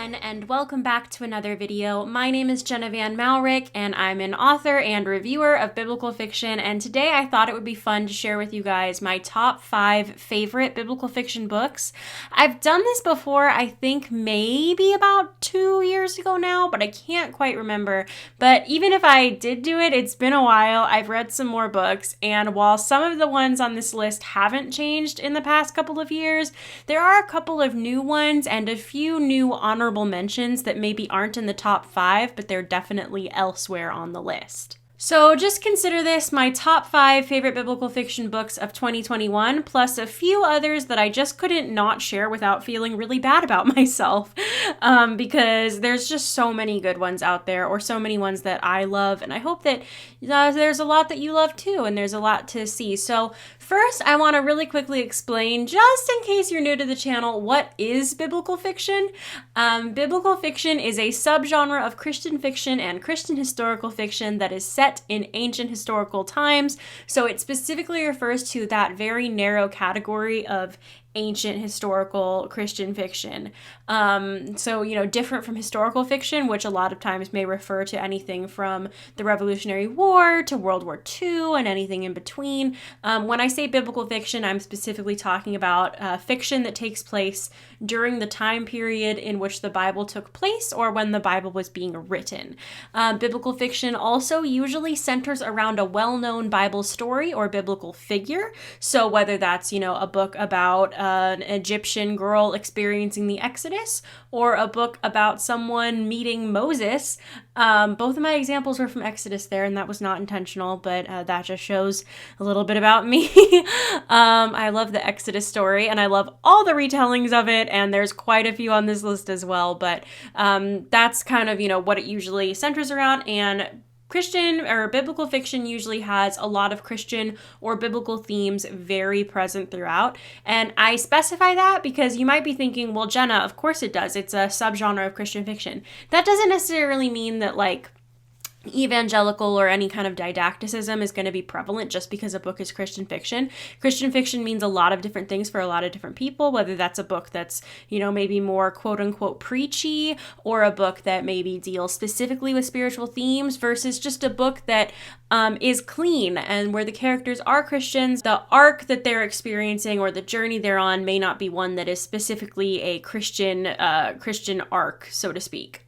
everyone, and welcome back to another video. My name is Jenna Van Mourik, and I'm an author and reviewer of biblical fiction, and today I thought it would be fun to share with you guys my top 5 favorite biblical fiction books. I've done this before, I think maybe about 2 years ago now, but I can't quite remember. But even if I did do it, it's been a while. I've read some more books, and while some of the ones on this list haven't changed in the past couple of years, there are a couple of new ones and a few new honorable mentions that maybe aren't in the top 5, but they're definitely elsewhere on the list. So just consider this my top 5 favorite biblical fiction books of 2021, plus a few others that I just couldn't not share without feeling really bad about myself, because there's just so many good ones out there, or so many ones that I love, and I hope that there's a lot that you love too, and there's a lot to see. So first, I want to really quickly explain, just in case you're new to the channel, what is biblical fiction? Biblical fiction is a subgenre of Christian fiction and Christian historical fiction that is set in ancient historical times. So it specifically refers to that very narrow category of ancient historical Christian fiction. So, different from historical fiction, which a lot of times may refer to anything from the Revolutionary War to World War II and anything in between. When I say biblical fiction, I'm specifically talking about fiction that takes place during the time period in which the Bible took place or when the Bible was being written. Biblical fiction also usually centers around a well-known Bible story or biblical figure. So whether that's, a book about an Egyptian girl experiencing the Exodus, or a book about someone meeting Moses. Both of my examples were from Exodus there, and that was not intentional, but that just shows a little bit about me. I love the Exodus story, and I love all the retellings of it, and there's quite a few on this list as well, but that's kind of, what it usually centers around, and Christian or biblical fiction usually has a lot of Christian or biblical themes very present throughout. And I specify that because you might be thinking, well, Jenna, of course it does. It's a subgenre of Christian fiction. That doesn't necessarily mean that evangelical or any kind of didacticism is going to be prevalent just because a book is Christian fiction. Christian fiction means a lot of different things for a lot of different people, whether that's a book that's, maybe more quote unquote preachy, or a book that maybe deals specifically with spiritual themes versus just a book that is clean and where the characters are Christians. The arc that they're experiencing or the journey they're on may not be one that is specifically a Christian arc, so to speak.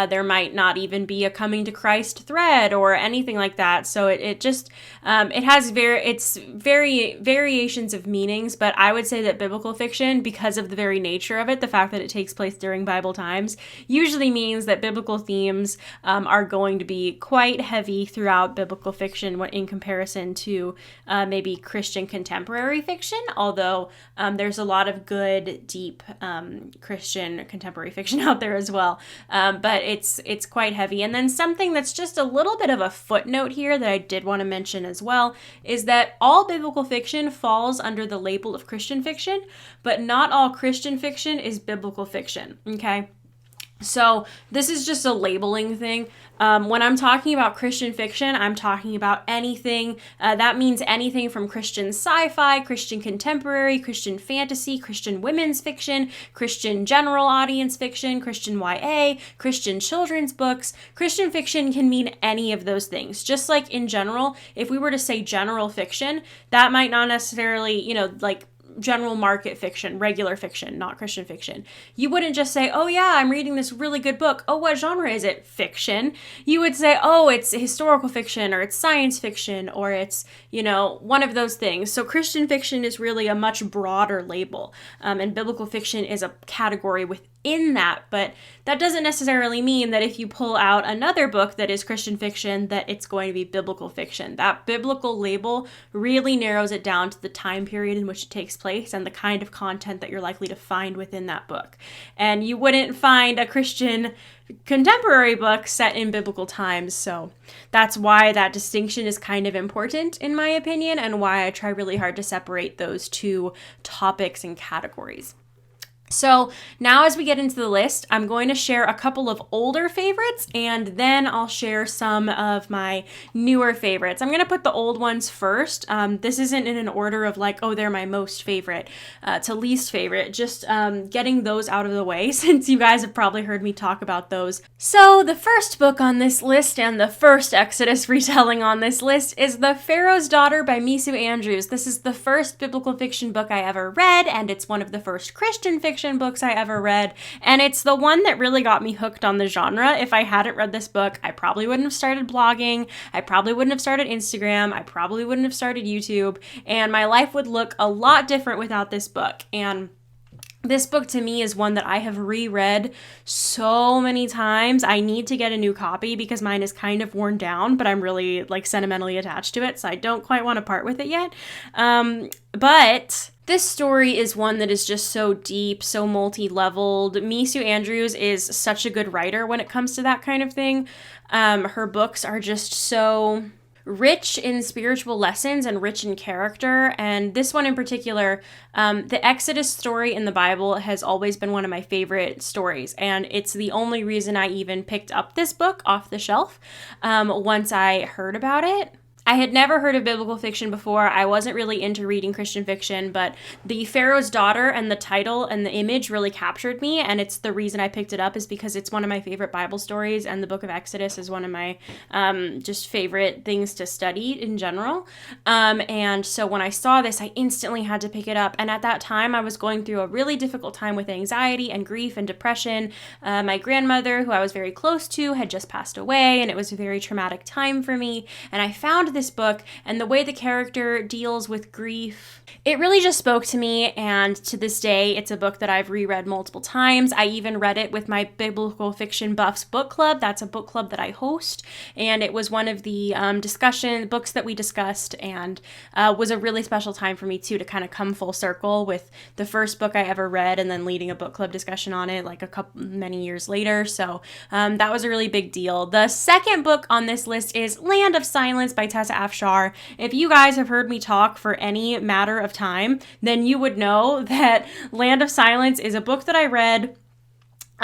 There might not even be a coming to Christ thread or anything like that. So it has variations of meanings, but I would say that biblical fiction, because of the very nature of it, the fact that it takes place during Bible times, usually means that biblical themes are going to be quite heavy throughout biblical fiction in comparison to maybe Christian contemporary fiction, although there's a lot of good, deep Christian contemporary fiction out there as well. But it's quite heavy. And then something that's just a little bit of a footnote here that I did want to mention as well is that all biblical fiction falls under the label of Christian fiction, but not all Christian fiction is biblical fiction, okay? So this is just a labeling thing. When I'm talking about Christian fiction, I'm talking about anything. That means anything from Christian sci-fi, Christian contemporary, Christian fantasy, Christian women's fiction, Christian general audience fiction, Christian YA, Christian children's books. Christian fiction can mean any of those things. Just like in general, if we were to say general fiction, that might not necessarily, general market fiction, regular fiction, not Christian fiction. You wouldn't just say, oh yeah, I'm reading this really good book. Oh, what genre is it? Fiction. You would say, oh, it's historical fiction, or it's science fiction, or it's, one of those things. So Christian fiction is really a much broader label, and biblical fiction is a category within that, but that doesn't necessarily mean that if you pull out another book that is Christian fiction, that it's going to be biblical fiction. That biblical label really narrows it down to the time period in which it takes place and the kind of content that you're likely to find within that book. And you wouldn't find a Christian contemporary book set in biblical times, so that's why that distinction is kind of important in my opinion, and why I try really hard to separate those two topics and categories. So now as we get into the list, I'm going to share a couple of older favorites, and then I'll share some of my newer favorites. I'm going to put the old ones first. This isn't in an order of like, oh, they're my most favorite to least favorite, just getting those out of the way since you guys have probably heard me talk about those. So the first book on this list and the first Exodus retelling on this list is The Pharaoh's Daughter by Misu Andrews. This is the first biblical fiction book I ever read, and it's one of the first Christian fiction books I ever read, and it's the one that really got me hooked on the genre. If I hadn't read this book, I probably wouldn't have started blogging, I probably wouldn't have started Instagram, I probably wouldn't have started YouTube, and my life would look a lot different without this book. And this book to me is one that I have reread so many times. I need to get a new copy because mine is kind of worn down, but I'm really like sentimentally attached to it, so I don't quite want to part with it yet. But this story is one that is just so deep, so multi-leveled. Misu Andrews is such a good writer when it comes to that kind of thing. Her books are just so rich in spiritual lessons and rich in character. And this one in particular, the Exodus story in the Bible has always been one of my favorite stories. And it's the only reason I even picked up this book off the shelf once I heard about it. I had never heard of biblical fiction before. I wasn't really into reading Christian fiction, but the Pharaoh's Daughter and the title and the image really captured me, and it's the reason I picked it up is because it's one of my favorite Bible stories, and the book of Exodus is one of my just favorite things to study in general. And so when I saw this, I instantly had to pick it up, and at that time, I was going through a really difficult time with anxiety and grief and depression. My grandmother, who I was very close to, had just passed away, and it was a very traumatic time for me, and I found this book, and the way the character deals with grief, it really just spoke to me, and to this day, it's a book that I've reread multiple times. I even read it with my Biblical Fiction Buffs book club. That's a book club that I host, and it was one of the discussion books that we discussed, and was a really special time for me, too, to kind of come full circle with the first book I ever read, and then leading a book club discussion on it, like many years later, so that was a really big deal. The second book on this list is Land of Silence by Tessa Afshar. If you guys have heard me talk for any matter of time, then you would know that Land of Silence is a book that I read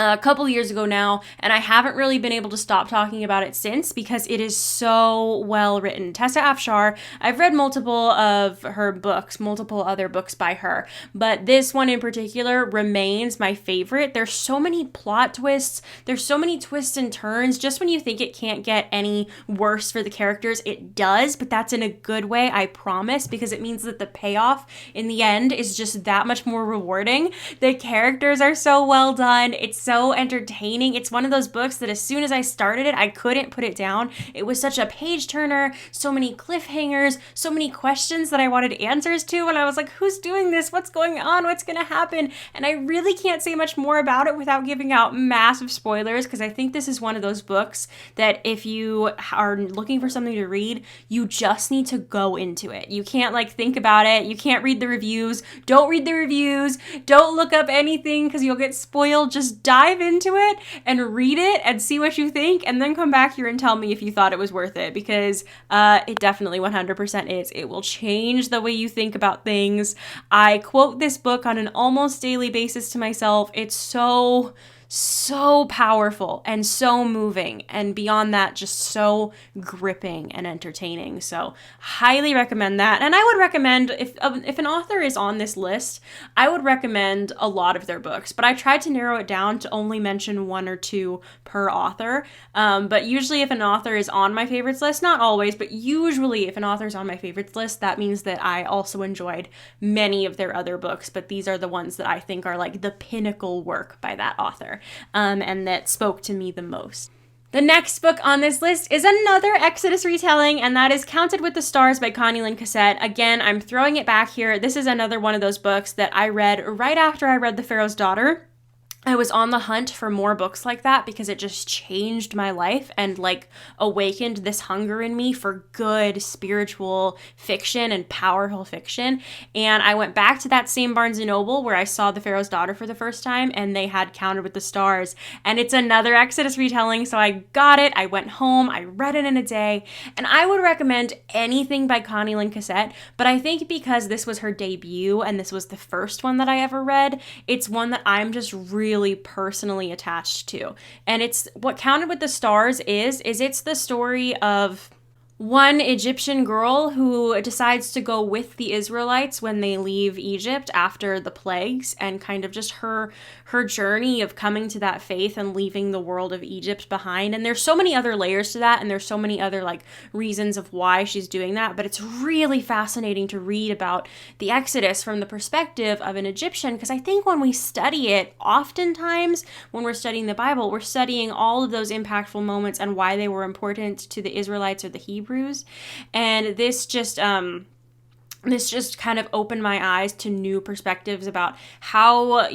a couple years ago now, and I haven't really been able to stop talking about it since because it is so well written. Tessa Afshar, I've read multiple of her books, multiple other books by her, but this one in particular remains my favorite. There's so many plot twists, there's so many twists and turns. Just when you think it can't get any worse for the characters, it does, but that's in a good way, I promise, because it means that the payoff in the end is just that much more rewarding. The characters are so well done. It's so entertaining. It's one of those books that as soon as I started it, I couldn't put it down. It was such a page turner, so many cliffhangers, so many questions that I wanted answers to, and I was like, who's doing this? What's going on? What's going to happen? And I really can't say much more about it without giving out massive spoilers, because I think this is one of those books that if you are looking for something to read, you just need to go into it. You can't think about it. You can't read the reviews. Don't read the reviews. Don't look up anything because you'll get spoiled. Just dive into it and read it and see what you think, and then come back here and tell me if you thought it was worth it, because it definitely 100% is. It will change the way you think about things. I quote this book on an almost daily basis to myself. It's so powerful and so moving, and beyond that, just so gripping and entertaining. So highly recommend that. And I would recommend, if an author is on this list, I would recommend a lot of their books, but I tried to narrow it down to only mention one or two per author. But usually if an author is on my favorites list, not always, but usually if an author is on my favorites list, that means that I also enjoyed many of their other books, but these are the ones that I think are like the pinnacle work by that author. And that spoke to me the most. The next book on this list is another Exodus retelling, and that is Counted with the Stars by Connie Lynn Cassette. Again, I'm throwing it back here. This is another one of those books that I read right after I read The Pharaoh's Daughter. I was on the hunt for more books like that because it just changed my life and like awakened this hunger in me for good spiritual fiction and powerful fiction. And I went back to that same Barnes & Noble where I saw The Pharaoh's Daughter for the first time, and they had Counted with the Stars. And it's another Exodus retelling, so I got it. I went home, I read it in a day, and I would recommend anything by Connie Lynn Cassette, but I think because this was her debut and this was the first one that I ever read, it's one that I'm just really personally attached to. And it's what Counted with the Stars is it's the story of one Egyptian girl who decides to go with the Israelites when they leave Egypt after the plagues, and kind of just her journey of coming to that faith and leaving the world of Egypt behind. And there's so many other layers to that, and there's so many other like reasons of why she's doing that, but it's really fascinating to read about the Exodus from the perspective of an Egyptian, because I think when we study it, oftentimes when we're studying the Bible, we're studying all of those impactful moments and why they were important to the Israelites or the Hebrews. And this just kind of opened my eyes to new perspectives about how,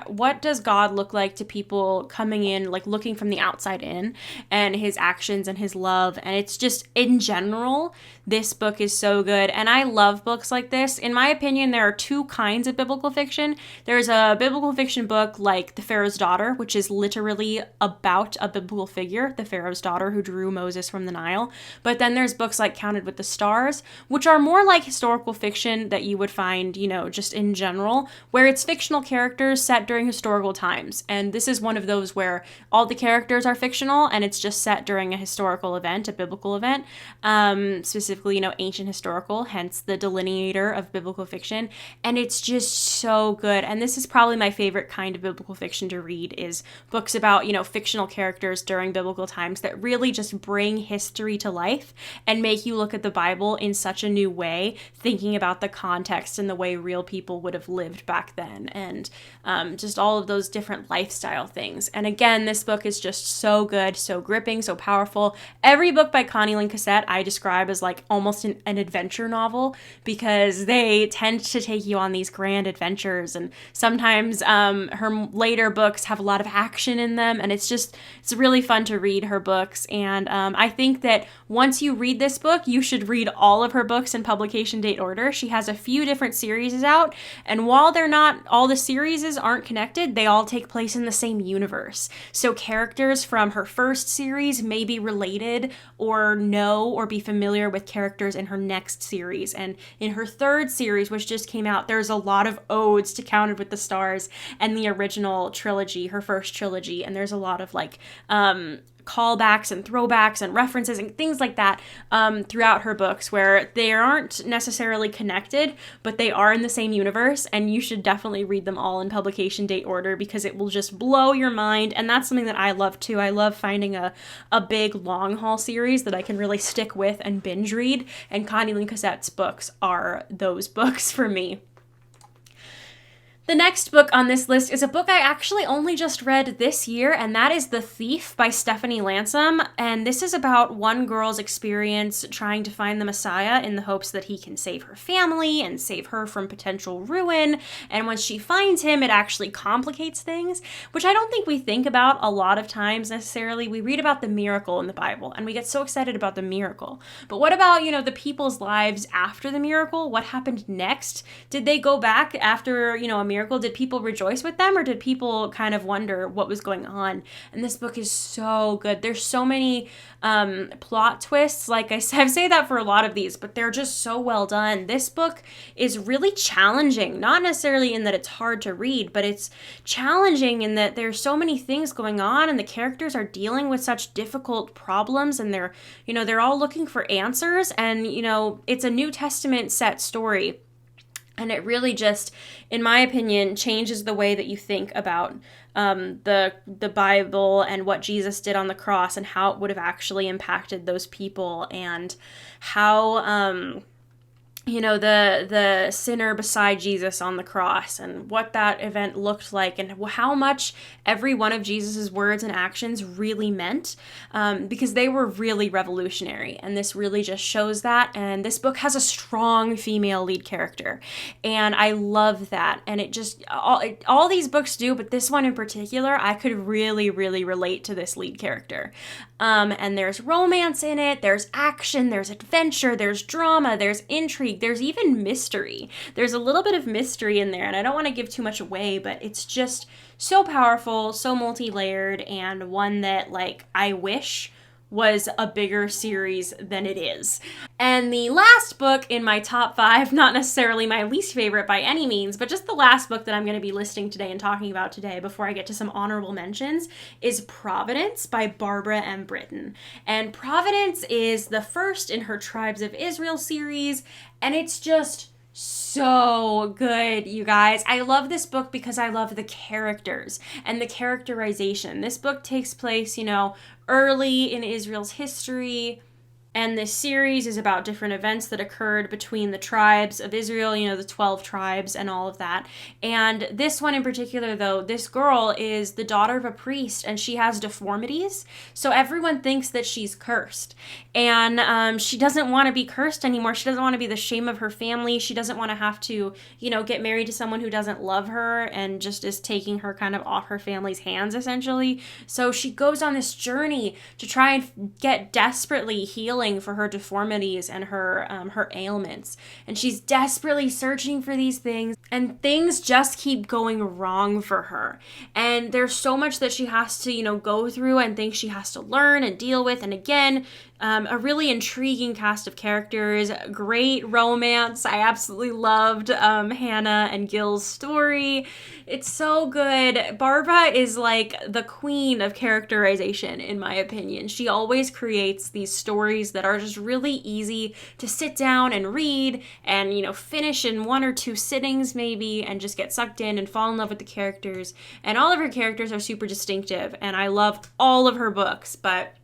what does God look like to people coming in, like looking from the outside in, and his actions and his love. And it's just, in general, this book is so good. And I love books like this. In my opinion, there are two kinds of biblical fiction. There's a biblical fiction book like The Pharaoh's Daughter, which is literally about a biblical figure, the Pharaoh's daughter who drew Moses from the Nile. But then there's books like Counted with the Stars, which are more like historical fiction that you would find, just in general, where it's fictional characters set during historical times. And this is one of those where all the characters are fictional and it's just set during a historical event, a biblical event, specifically, ancient historical, hence the delineator of biblical fiction. And it's just so good. And this is probably my favorite kind of biblical fiction to read, is books about, fictional characters during biblical times that really just bring history to life and make you look at the Bible in such a new way, thinking about the context and the way real people would have lived back then, and just all of those different lifestyle things. And again, this book is just so good, so gripping, so powerful. Every book by Connie Lynn Cassette I describe as like almost an adventure novel, because they tend to take you on these grand adventures, and sometimes her later books have a lot of action in them, and it's really fun to read her books. And I think that once you read this book, you should read all of her books in publication date order. She has a few different series out, and while they're not, all the series aren't connected, they all take place in the same universe. So characters from her first series may be related or know or be familiar with characters in her next series. And in her third series, which just came out, there's a lot of odes to Counted with the Stars and the original trilogy, her first trilogy, and there's a lot of like callbacks and throwbacks and references and things like that throughout her books, where they aren't necessarily connected, but they are in the same universe. And you should definitely read them all in publication date order, because it will just blow your mind. And that's something that I love too. I love finding a big long haul series that I can really stick with and binge read, and Connie Lynn Cassette's books are those books for me. The next book on this list is a book I actually only just read this year, and that is The Thief by Stephanie Lansom. And this is about one girl's experience trying to find the Messiah in the hopes that he can save her family and save her from potential ruin. And once she finds him, it actually complicates things, which I don't think we think about a lot of times necessarily. We read about the miracle in the Bible, and we get so excited about the miracle. But what about, the people's lives after the miracle? What happened next? Did they go back after, a miracle? Did people rejoice with them, or did people kind of wonder what was going on? And this book is so good. There's so many plot twists. Like I say that for a lot of these, but they're just so well done. This book is really challenging, not necessarily in that it's hard to read, but it's challenging in that there's so many things going on, and the characters are dealing with such difficult problems, and they're all looking for answers. And, it's a New Testament set story. And it really just, in my opinion, changes the way that you think about the Bible and what Jesus did on the cross, and how it would have actually impacted those people, and how the sinner beside Jesus on the cross and what that event looked like and how much every one of Jesus's words and actions really meant, because they were really revolutionary, and this really just shows that. And this book has a strong female lead character, and I love that. And it just all these books do, but this one in particular, I could really relate to this lead character. And there's romance in it, there's action, there's adventure, there's drama, there's intrigue, there's even mystery. There's a little bit of mystery in there, and I don't want to give too much away, but it's just so powerful, so multi-layered, and one that, like, I wish was a bigger series than it is. And the last book in my top 5, not necessarily my least favorite by any means, but just the last book that I'm going to be listing today and talking about today before I get to some honorable mentions, is Providence by Barbara M. Britton. And Providence is the first in her Tribes of Israel series, and it's just so good, you guys. I love this book because I love the characters and the characterization. This book takes place, early in Israel's history, and this series is about different events that occurred between the tribes of Israel, the 12 tribes and all of that. And this one in particular, though, this girl is the daughter of a priest, and she has deformities. So everyone thinks that she's cursed. And she doesn't want to be cursed anymore. She doesn't want to be the shame of her family. She doesn't want to have to, get married to someone who doesn't love her and just is taking her kind of off her family's hands, essentially. So she goes on this journey to try and get desperately healed for her deformities and her ailments, and she's desperately searching for these things, and things just keep going wrong for her, and there's so much that she has to go through and things she has to learn and deal with. And again, a really intriguing cast of characters, great romance. I absolutely loved Hannah and Gil's story. It's so good. Barbara is like the queen of characterization, in my opinion. She always creates these stories that are just really easy to sit down and read and, finish in 1 or 2 sittings maybe, and just get sucked in and fall in love with the characters. And all of her characters are super distinctive, and I love all of her books, but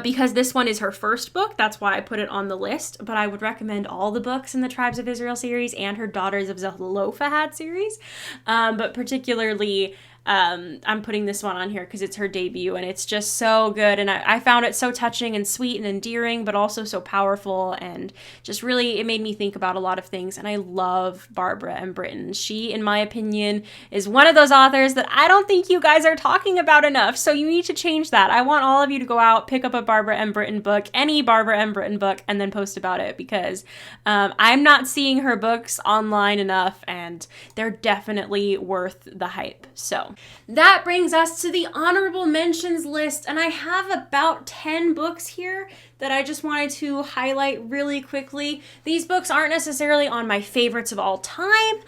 because this one is her first book, that's why I put it on the list. But I would recommend all the books in the Tribes of Israel series and her Daughters of Zelophehad series. But particularly, I'm putting this one on here because it's her debut, and it's just so good. And I found it so touching and sweet and endearing, but also so powerful, and just really, it made me think about a lot of things. And I love Barbara M. Britton. She, in my opinion, is one of those authors that I don't think you guys are talking about enough. So you need to change that. I want all of you to go out, pick up a Barbara M. Britton book, any Barbara M. Britton book, and then post about it, because I'm not seeing her books online enough, and they're definitely worth the hype. So that brings us to the honorable mentions list, and I have about 10 books here that I just wanted to highlight really quickly. These books aren't necessarily on my favorites of all time.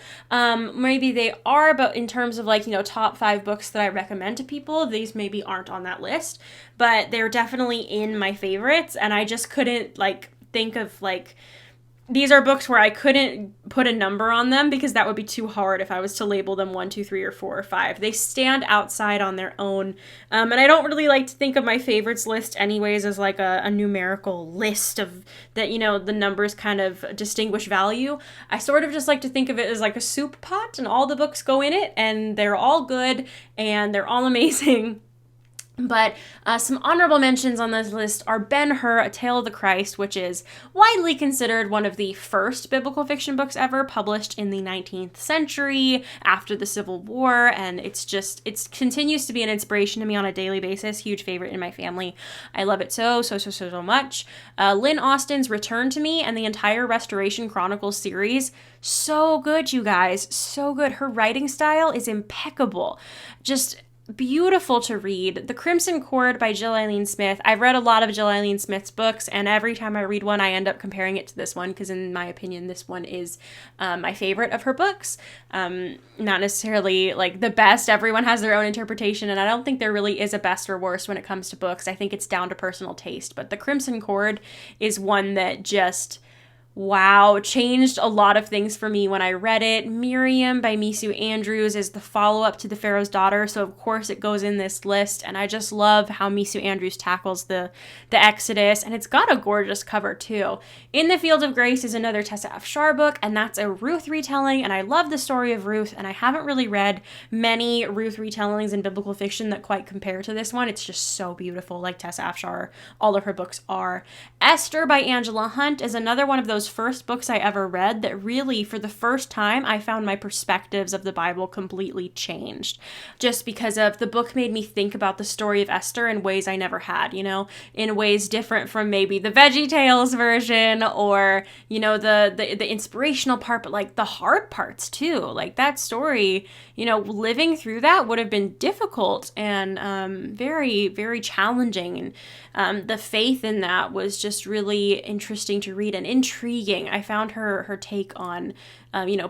Maybe they are, but in terms of top 5 books that I recommend to people, these maybe aren't on that list, but they're definitely in my favorites, and I just couldn't think of these are books where I couldn't put a number on them because that would be too hard if I was to label them 1, 2, 3, or 4, or 5. They stand outside on their own. And I don't really like to think of my favorites list anyways as a numerical list of that, the numbers kind of distinguish value. I sort of just like to think of it as a soup pot, and all the books go in it, and they're all good and they're all amazing. But some honorable mentions on this list are Ben-Hur, A Tale of the Christ, which is widely considered one of the first biblical fiction books ever, published in the 19th century after the Civil War, and it continues to be an inspiration to me on a daily basis. Huge favorite in my family. I love it so much. Lynn Austin's Return to Me and the entire Restoration Chronicles series, so good, you guys, so good. Her writing style is impeccable. Just beautiful to read. The Crimson Cord by Jill Eileen Smith. I've read a lot of Jill Eileen Smith's books, and every time I read one, I end up comparing it to this one, because in my opinion, this one is my favorite of her books. Not necessarily the best. Everyone has their own interpretation, and I don't think there really is a best or worst when it comes to books. I think it's down to personal taste, but The Crimson Cord is one that just wow, changed a lot of things for me when I read it. Miriam by Misu Andrews is the follow-up to the Pharaoh's Daughter, so of course it goes in this list, and I just love how Misu Andrews tackles the Exodus, and it's got a gorgeous cover too. In the Field of Grace is another Tessa F. Shar book, and that's a Ruth retelling, and I love the story of Ruth, and I haven't really read many Ruth retellings in biblical fiction that quite compare to this one. It's just so beautiful, like Tessa F. Shar, all of her books are. Esther by Angela Hunt is another one of those first books I ever read that really, for the first time, I found my perspectives of the Bible completely changed. Just because of the book made me think about the story of Esther in ways I never had, in ways different from maybe the Veggie Tales version or, the inspirational part, but like the hard parts too. Like that story, living through that would have been difficult and very, very challenging. And the faith in that was just really interesting to read and intriguing. I found her take on,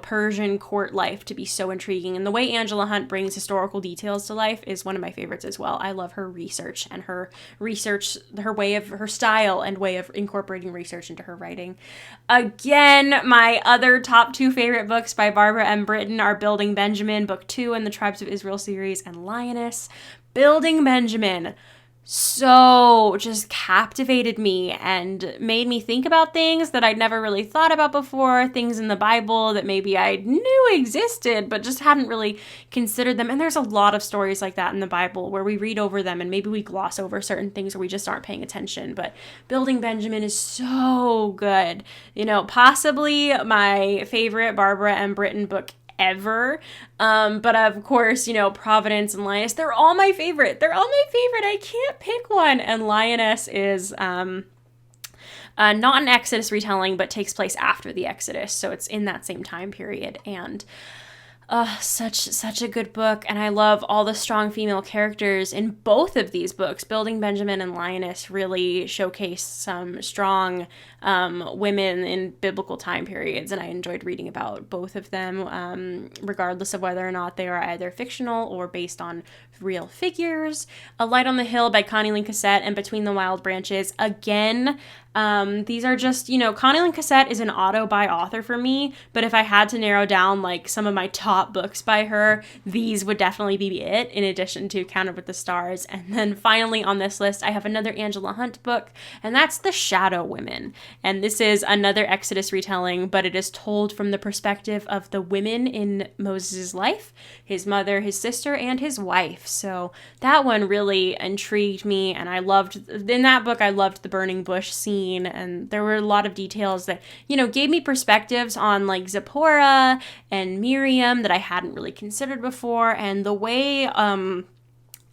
Persian court life to be so intriguing. And the way Angela Hunt brings historical details to life is one of my favorites as well. I love her research and her style and way of incorporating research into her writing. Again, my other top two favorite books by Barbara M. Britton are Building Benjamin, Book 2 in the Tribes of Israel series, and Lioness. Building Benjamin so just captivated me and made me think about things that I'd never really thought about before, things in the Bible that maybe I knew existed but just hadn't really considered them. And there's a lot of stories like that in the Bible where we read over them and maybe we gloss over certain things or we just aren't paying attention. But Building Benjamin is so good. Possibly my favorite Barbara M. Britton book ever. But of course, Providence and Lioness, they're all my favorite. I can't pick one. And Lioness is not an Exodus retelling, but takes place after the Exodus. So it's in that same time period. And such a good book, and I love all the strong female characters in both of these books. Building Benjamin and Lioness really showcase some strong women in biblical time periods, and I enjoyed reading about both of them, regardless of whether or not they are either fictional or based on real figures. A Light on the Hill by Connie Lynn Cassette and Between the Wild Branches. Again, these are just, Connie Lynn Cassette is an auto by author for me, but if I had to narrow down like some of my top books by her, these would definitely be it, in addition to Counted with the Stars. And then finally on this list, I have another Angela Hunt book, and that's The Shadow Women. And this is another Exodus retelling, but it is told from the perspective of the women in Moses' life, his mother, his sister, and his wife. So that one really intrigued me, and in that book, I loved the burning bush scene, and there were a lot of details that, gave me perspectives on like Zipporah and Miriam that I hadn't really considered before, and the way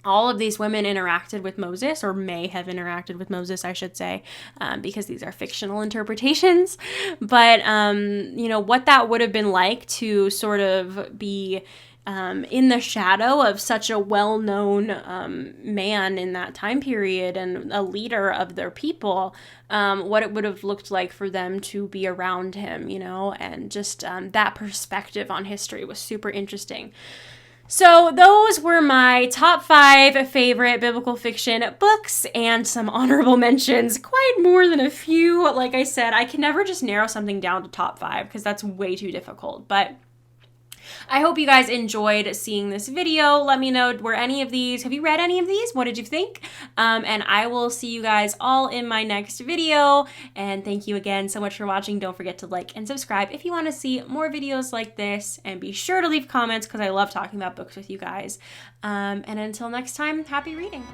all of these women interacted with Moses, or may have interacted with Moses, I should say, because these are fictional interpretations. But, what that would have been like to sort of be in the shadow of such a well-known man in that time period and a leader of their people, what it would have looked like for them to be around him, and just that perspective on history was super interesting. So those were my top 5 favorite biblical fiction books and some honorable mentions, quite more than a few. Like I said, I can never just narrow something down to top 5 because that's way too difficult, but I hope you guys enjoyed seeing this video. Let me know, have you read any of these? What did you think? And I will see you guys all in my next video. And thank you again so much for watching. Don't forget to like and subscribe if you want to see more videos like this. And be sure to leave comments because I love talking about books with you guys. And until next time, happy reading.